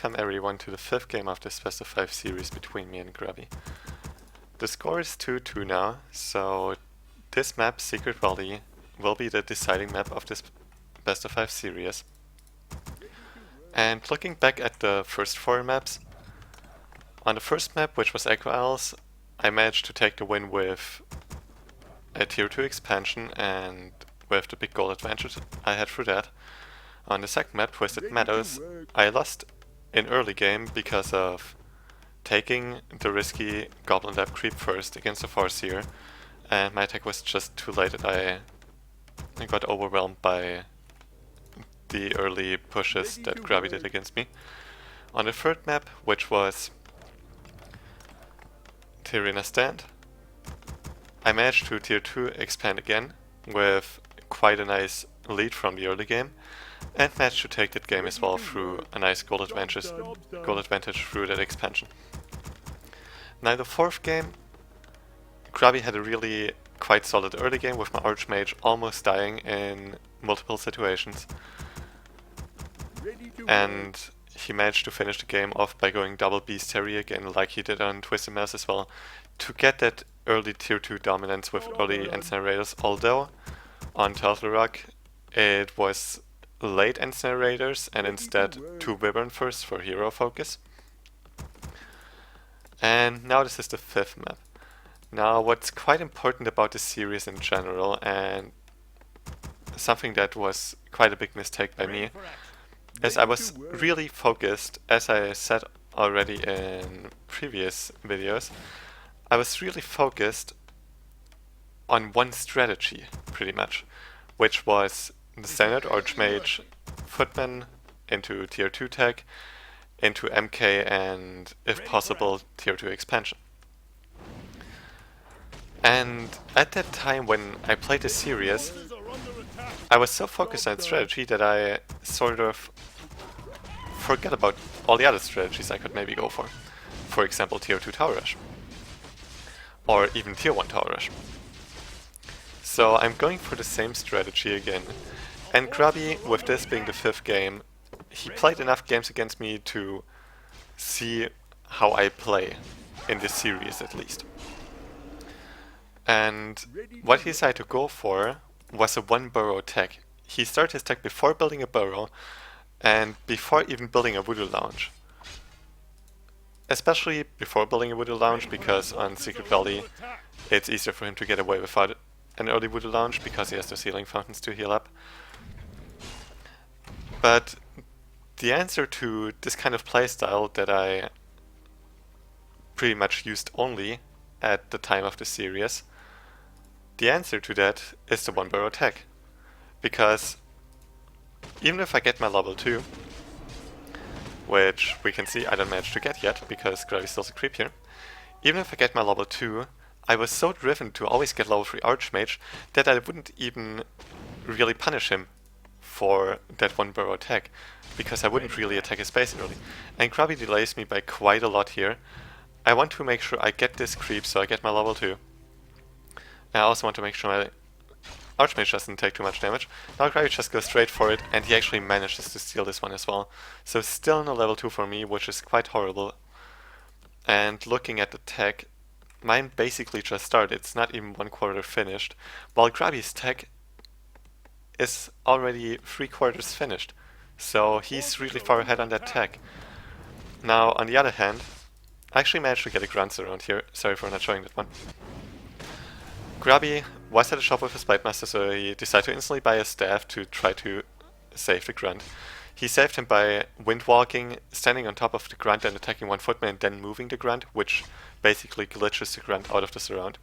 welcome everyone to the 5th game of this best of 5 series between me and Grubby. The score is 2-2 now, so this map, Secret Valley, will be the deciding map of this best of 5 series. And looking back at the first 4 maps, on the first map, which was Echo Isles, I managed to take the win with a tier 2 expansion and with the big goal advantage I had through that. On the second map, Twisted Meadows, I lost in early game because of taking the risky Goblin Lab creep first against the Farseer, and my attack was just too late and I got overwhelmed by the early pushes that Grubby did against me. On the third map, which was Tirina Stand, I managed to tier 2 expand again with quite a nice lead from the early game, and managed to take that game as well through a nice goal advantage through that expansion. Now the fourth game, Grubby had a really quite solid early game with my Archmage almost dying in multiple situations, and he managed to finish the game off by going double Bestiary again like he did on Twisted Meadows as well, to get that early tier 2 dominance with early incinerators, although on Turtle Rock it was late incinerators and instead 2 Wyvern first for hero focus. And now this is the 5th map. Now what's quite important about this series in general, and something that was quite a big mistake by me, is I was really focused, as I said already in previous videos, I was really focused on one strategy pretty much, which was the standard Archmage, Footman into tier 2 tech, into MK and, if possible, tier 2 expansion. And at that time when I played the series, I was so focused on strategy that I sort of forgot about all the other strategies I could maybe go for. For example, tier 2 Tower Rush. Or even tier 1 Tower Rush. So I'm going for the same strategy again. And Grubby, with this being the 5th game, he played enough games against me to see how I play in this series at least. And what he decided to go for was a 1 burrow tech. He started his tech before building a burrow and before even building a Voodoo Lounge. Especially before building a Voodoo Lounge, because on Secret Valley it's easier for him to get away without an early Voodoo Lounge because he has those healing fountains to heal up. But the answer to this kind of playstyle that I pretty much used only at the time of the series, the answer to that is the 1 burrow tech. Because even if I get my level 2, which we can see I don't manage to get yet because Grubby still a creep here, even if I get my level 2, I was so driven to always get level 3 Archmage that I wouldn't even really punish him for that 1 burrow attack, because I wouldn't really attack his base early. And Grubby delays me by quite a lot here. I want to make sure I get this creep so I get my level 2. And I also want to make sure my Archmage doesn't take too much damage. Now Grubby just goes straight for it, and he actually manages to steal this one as well. So still no level 2 for me, which is quite horrible. And looking at the tech, mine basically just started, it's not even 1/4 finished, while Grubby's tech is already 3/4 finished. So he's really far ahead on that tech. Now on the other hand, I actually managed to get a grunt around here, sorry for not showing that one. Grubby was at a shop with his Blade Master, so he decided to instantly buy a staff to try to save the grunt. He saved him by wind walking, standing on top of the grunt and attacking 1 footman and then moving the grunt, which basically glitches the grunt out of the surround.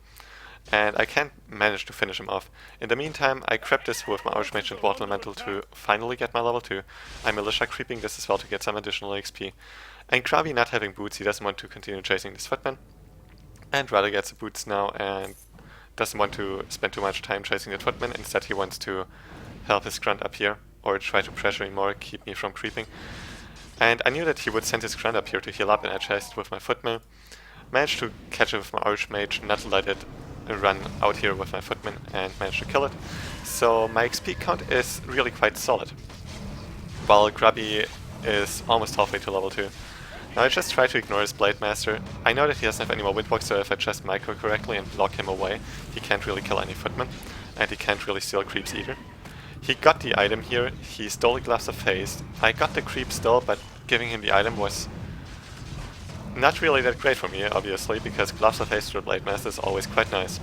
And I can't manage to finish him off. In the meantime, I crept this with my Archmage and Water Elemental to finally get my level 2. I'm Militia creeping this as well to get some additional XP. And Grubby, not having boots, he doesn't want to continue chasing this footman, and rather gets the boots now and doesn't want to spend too much time chasing the footman. Instead he wants to help his grunt up here, or try to pressure me more, keep me from creeping. And I knew that he would send his grunt up here to heal up, and I chased with my footman. Managed to catch it with my Archmage, not let it run out here with my footman, and managed to kill it. So my XP count is really quite solid. While Grubby is almost halfway to level 2. Now I just try to ignore his Blade Master. I know that he doesn't have any more Windwalk, so if I just micro correctly and block him away, he can't really kill any Footmen, and he can't really steal creeps either. He got the item here, he stole the Gloves of Haste. I got the creep still, but giving him the item was not really that great for me, obviously, because Gloves of Haste or Blade Master is always quite nice.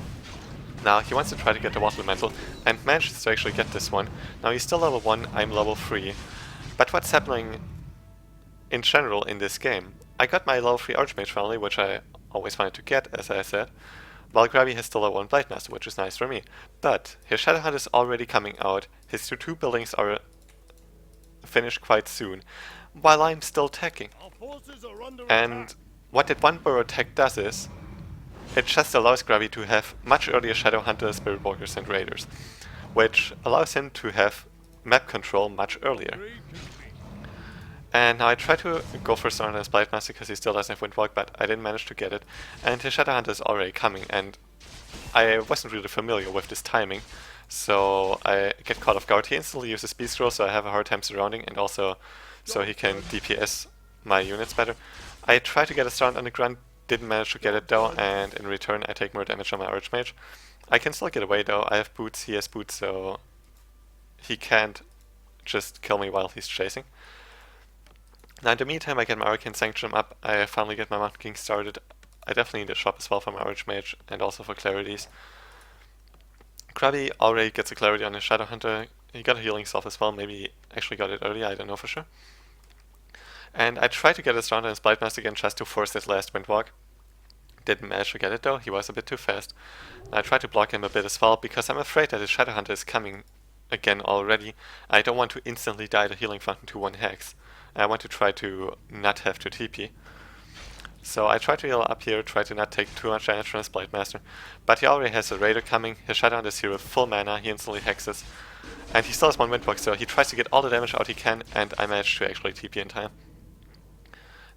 Now he wants to try to get the Water Elemental, and manages to actually get this one. Now he's still level 1, I'm level 3. But what's happening in general in this game? I got my level 3 Archmage finally, which I always wanted to get, as I said, while Grubby has still level 1 Blade Master, which is nice for me. But his Shadowhunt is already coming out, his two buildings are finished quite soon, while I'm still teching. And what that one burrow tech does is, it just allows Grubby to have much earlier Shadowhunters, Spirit Walkers and Raiders, which allows him to have map control much earlier. And now I try to go for Syntoren as Blade Master because he still doesn't have Windwalk, but I didn't manage to get it. And his Shadowhunter is already coming, and I wasn't really familiar with this timing, so I get caught off guard. He instantly uses Speed Scroll, so I have a hard time surrounding, and also so he can DPS my units better. I try to get a stun on the ground, didn't manage to get it though, and in return I take more damage on my Archmage. I can still get away though, I have boots, he has boots, so he can't just kill me while he's chasing. Now in the meantime I get my Arcane Sanctum up, I finally get my Mountain King started. I definitely need a shop as well for my Archmage and also for Clarities. Grubby already gets a Clarity on his Shadowhunter, he got a Healing Self as well, maybe he actually got it earlier, I don't know for sure. And I tried to get a stun on his Blade Master again just to force that last Windwalk. Didn't manage to get it though, he was a bit too fast. And I tried to block him a bit as well, because I'm afraid that his Shadowhunter is coming again already. I don't want to instantly die the Healing Fountain to 1 Hex. I want to try to not have to TP. So I try to heal up here, try to not take too much damage from his Blade Master. But he already has a Raider coming, his Shadowhunter is here with full mana, he instantly hexes. And he still has 1 Windwalk, so he tries to get all the damage out he can, and I managed to actually TP in time.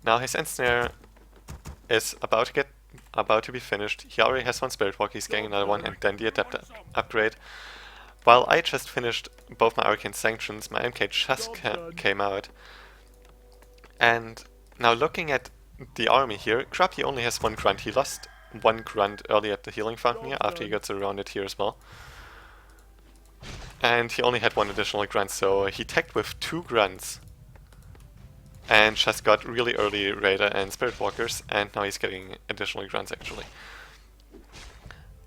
Now his Ensnare is about to be finished. He already has 1 Spirit Walk, he's getting another one, and then the Adept upgrade. While I just finished both my Arcane Sanctions, my MK just came out. And now looking at the army here, Grubby only has 1 Grunt. He lost 1 Grunt early at the Healing Fountain here, after he got surrounded here as well. And he only had 1 additional Grunt, so he teched with 2 Grunts. And just got really early Raider and Spirit Walkers, and now he's getting additional Grunts actually.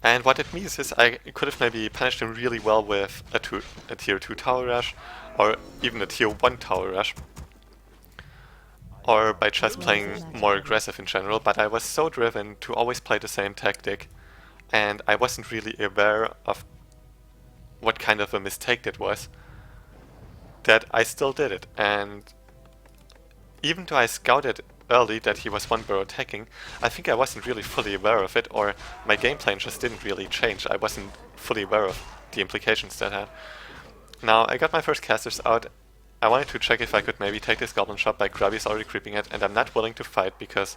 And what it means is I could have maybe punished him really well with a tier 2 Tower Rush, or even a tier 1 Tower Rush, or by just playing more aggressive in general, but I was so driven to always play the same tactic, and I wasn't really aware of what kind of a mistake that was, that I still did it. And even though I scouted early that he was 1 burrow attacking, I think I wasn't really fully aware of it, or my game plan just didn't really change. I wasn't fully aware of the implications that had. Now, I got my first casters out. I wanted to check if I could maybe take this Goblin shop, but Grubby's already creeping it, and I'm not willing to fight because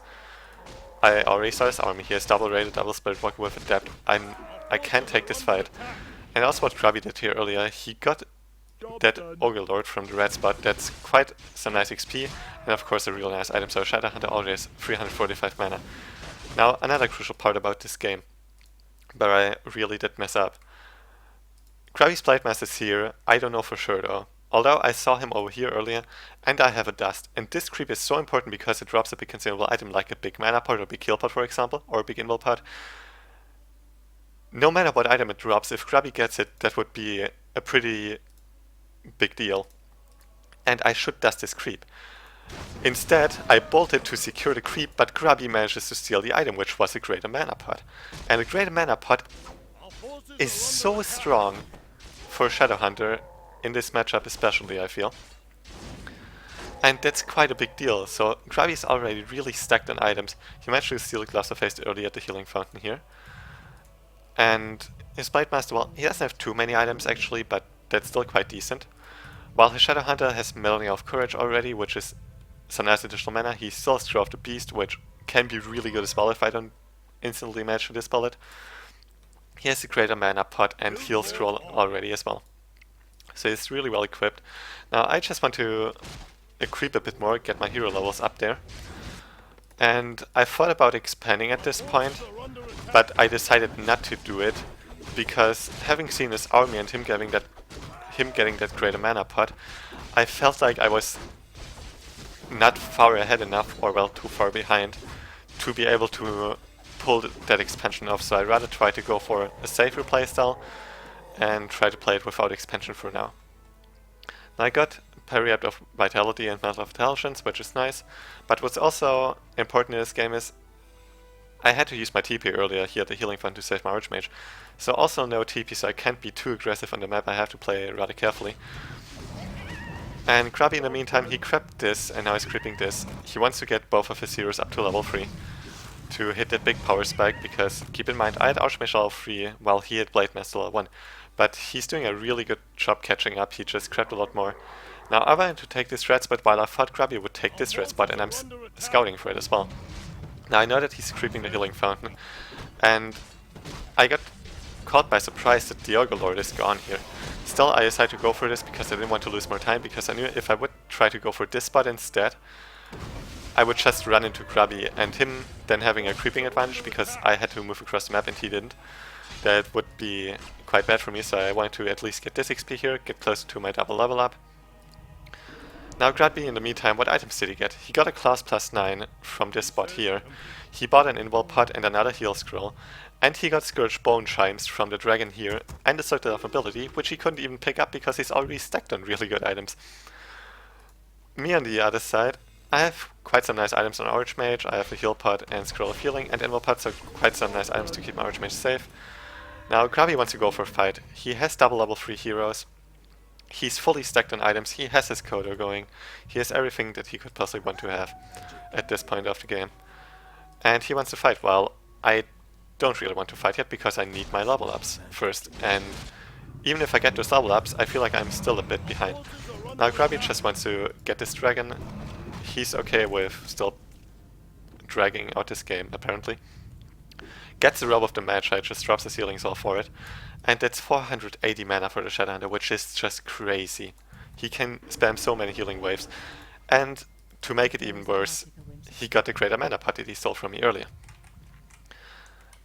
I already saw his army. He has double Raider, double Spirit Walker with Adept. I can't take this fight. And also what Grubby did here earlier, he got that Ogre Lord from the red spot. That's quite some nice XP, and of course a real nice item, so Shadowhunter already has 345 mana. Now, another crucial part about this game, where I really did mess up. Grubby's Blade Master is here, I don't know for sure though. Although I saw him over here earlier, and I have a Dust, and this creep is so important because it drops a big consumable item like a big mana pot or a big heal pot for example, or a big invul pot. No matter what item it drops, if Grubby gets it, that would be a pretty big deal. And I should dust this creep. Instead, I bolted to secure the creep, but Grubby manages to steal the item, which was a greater mana pot. And a greater mana pot is so strong for Shadowhunter in this matchup especially, I feel. And that's quite a big deal, so Grubby's already really stacked on items. He managed to steal the Gloves of Haste early at the Healing Fountain here. And his Blade Master, well, he doesn't have too many items actually, but that's still quite decent. While his Shadowhunter has Melody of Courage already, which is some nice additional mana, he still has Throw of the Beast, which can be really good as well if I don't instantly manage to dispel it. He has a greater mana pot and Heal Scroll already as well. So he's really well equipped. Now I just want to creep a bit more, get my hero levels up there. And I thought about expanding at this point, but I decided not to do it, because having seen his army and him getting that greater mana pot, I felt like I was not far ahead enough, or well, too far behind, to be able to pull that expansion off, so I'd rather try to go for a safer playstyle and try to play it without expansion for now. Now I got parry up of Vitality and Mantle of Intelligence, which is nice, but what's also important in this game is I had to use my TP earlier here at the healing fund to save my Archmage, so also no TP, so I can't be too aggressive on the map, I have to play rather carefully. And Grubby in the meantime, he crept this, and now he's creeping this. He wants to get both of his heroes up to level 3 to hit that big power spike, because keep in mind, I had Archmage level 3 while he had Blade Master level 1. But he's doing a really good job catching up, he just crept a lot more. Now I wanted to take this red spot while I thought Grubby would take this red spot, and I'm scouting for it as well. Now I know that he's creeping the healing fountain, and I got caught by surprise that the Ogre Lord is gone here. Still, I decided to go for this because I didn't want to lose more time, because I knew if I would try to go for this spot instead, I would just run into Grubby, and him then having a creeping advantage because I had to move across the map and he didn't. That would be quite bad for me, so I wanted to at least get this XP here, get closer to my double level up. Now Grubby in the meantime, what items did he get? He got a class +9 from this spot here. He bought an invul pot and another heal scroll. And he got Scourge Bone Chimes from the dragon here, and a Circle of Ability, which he couldn't even pick up because he's already stacked on really good items. Me on the other side, I have quite some nice items on Archmage. I have a heal pot and Scroll of Healing, and invul pots are quite some nice items to keep my Archmage safe. Now Grubby wants to go for a fight. He has double level 3 heroes. He's fully stacked on items, he has his Kodo going. He has everything that he could possibly want to have at this point of the game. And he wants to fight. Well, I don't really want to fight yet because I need my level ups first, and even if I get those level ups, I feel like I'm still a bit behind. Now Grubby just wants to get this dragon. He's okay with still dragging out this game, apparently. Gets the Robe of the Magi, just drops his healings all for it, and that's 480 mana for the Shadowhunter, which is just crazy. He can spam so many healing waves, and to make it even worse, he got the greater mana pot that he stole from me earlier,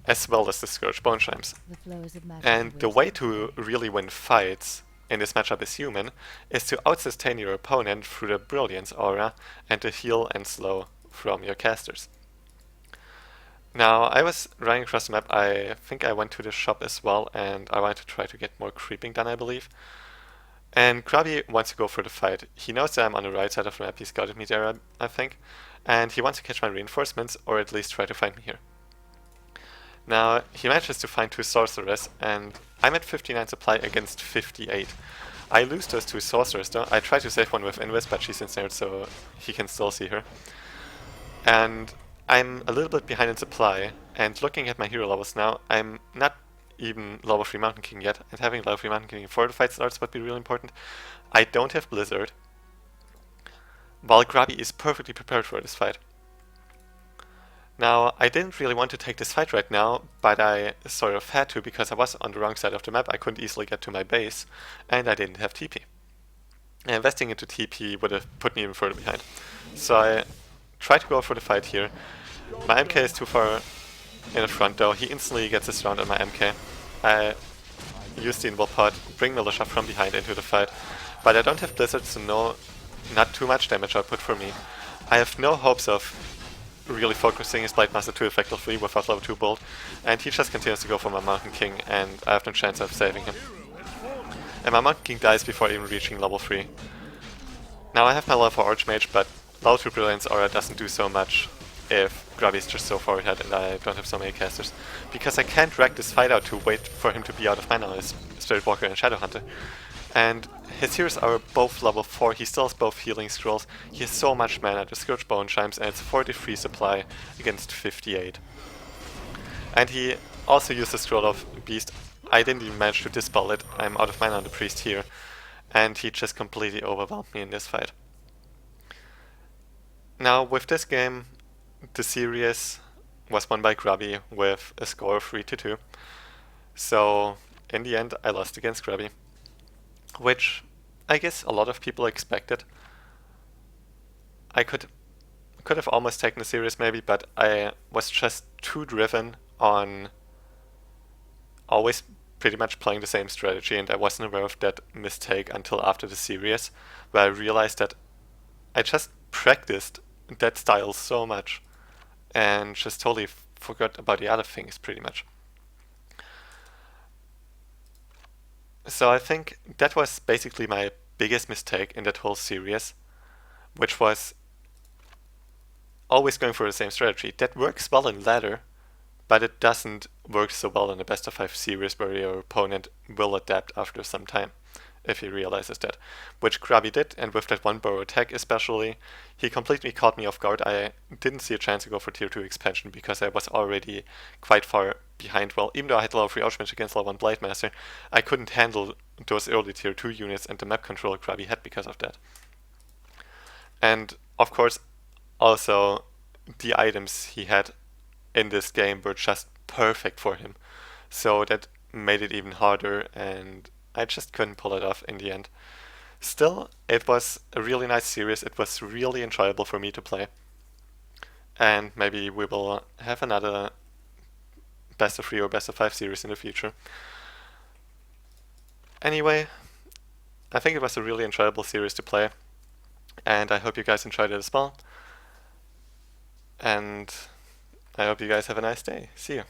as well as the Scourge Bone Chimes. And the way to really win fights in this matchup as human is to outsustain your opponent through the Brilliance aura and the heal and slow from your casters. Now, I was running across the map, I think I went to the shop as well, and I wanted to try to get more creeping done, I believe. And Grubby wants to go for the fight. He knows that I'm on the right side of the map, he scouted me there, I think, and he wants to catch my reinforcements, or at least try to find me here. Now, he manages to find 2 sorcerers, and I'm at 59 supply against 58. I lose those 2 sorcerers though. I try to save one with Invis, but she's ensnared, so he can still see her. And I'm a little bit behind in supply, and looking at my hero levels now, I'm not even level 3 Mountain King yet, and having level 3 Mountain King before the fight starts would be really important. I don't have Blizzard, while Grubby is perfectly prepared for this fight. Now, I didn't really want to take this fight right now, but I sort of had to because I was on the wrong side of the map, I couldn't easily get to my base, and I didn't have TP. And investing into TP would have put me even further behind. So I tried to go for the fight here. My MK is too far in the front though, he instantly gets a round on my MK. I use the invul pot, bring Militia from behind into the fight, but I don't have Blizzard, so not too much damage output for me. I have no hopes of really focusing his Blade Master to effect level 3 without level 2 bolt, and he just continues to go for my Mountain King, and I have no chance of saving him. And my Mountain King dies before even reaching level 3. Now I have my level 4 Archmage, but level 2 Brilliance Aura doesn't do so much if Grubby is just so far ahead and I don't have so many casters. Because I can't drag this fight out to wait for him to be out of mana as Spirit Walker and Shadowhunter. And his heroes are both level 4, he still has both healing scrolls, he has so much mana, the Scourge Bone Chimes, and it's 43 supply against 58. And he also used the Scroll of Beast. I didn't even manage to dispel it, I'm out of mana on the Priest here, and he just completely overwhelmed me in this fight. Now with this game, the series was won by Grubby with a score of 3-2. So in the end I lost against Grubby, which I guess a lot of people expected. I could have almost taken it serious maybe, but I was just too driven on always pretty much playing the same strategy, and I wasn't aware of that mistake until after the series, where I realized that I just practiced that style so much and just totally forgot about the other things pretty much. So I think that was basically my biggest mistake in that whole series, which was always going for the same strategy. That works well in ladder, but it doesn't work so well in a best of 5 series where your opponent will adapt after some time, if he realizes that. Which Grubby did, and with that one burrow attack especially, he completely caught me off guard. I didn't see a chance to go for tier 2 expansion because I was already quite far behind. Well, even though I had level 3 Outmatch against level 1 Blade Master, I couldn't handle those early tier 2 units and the map control Grubby had because of that. And of course, also the items he had in this game were just perfect for him. So that made it even harder, and I just couldn't pull it off in the end. Still, it was a really nice series. It was really enjoyable for me to play. And maybe we will have another best of 3 or best of 5 series in the future. Anyway, I think it was a really enjoyable series to play, and I hope you guys enjoyed it as well. And I hope you guys have a nice day. See you.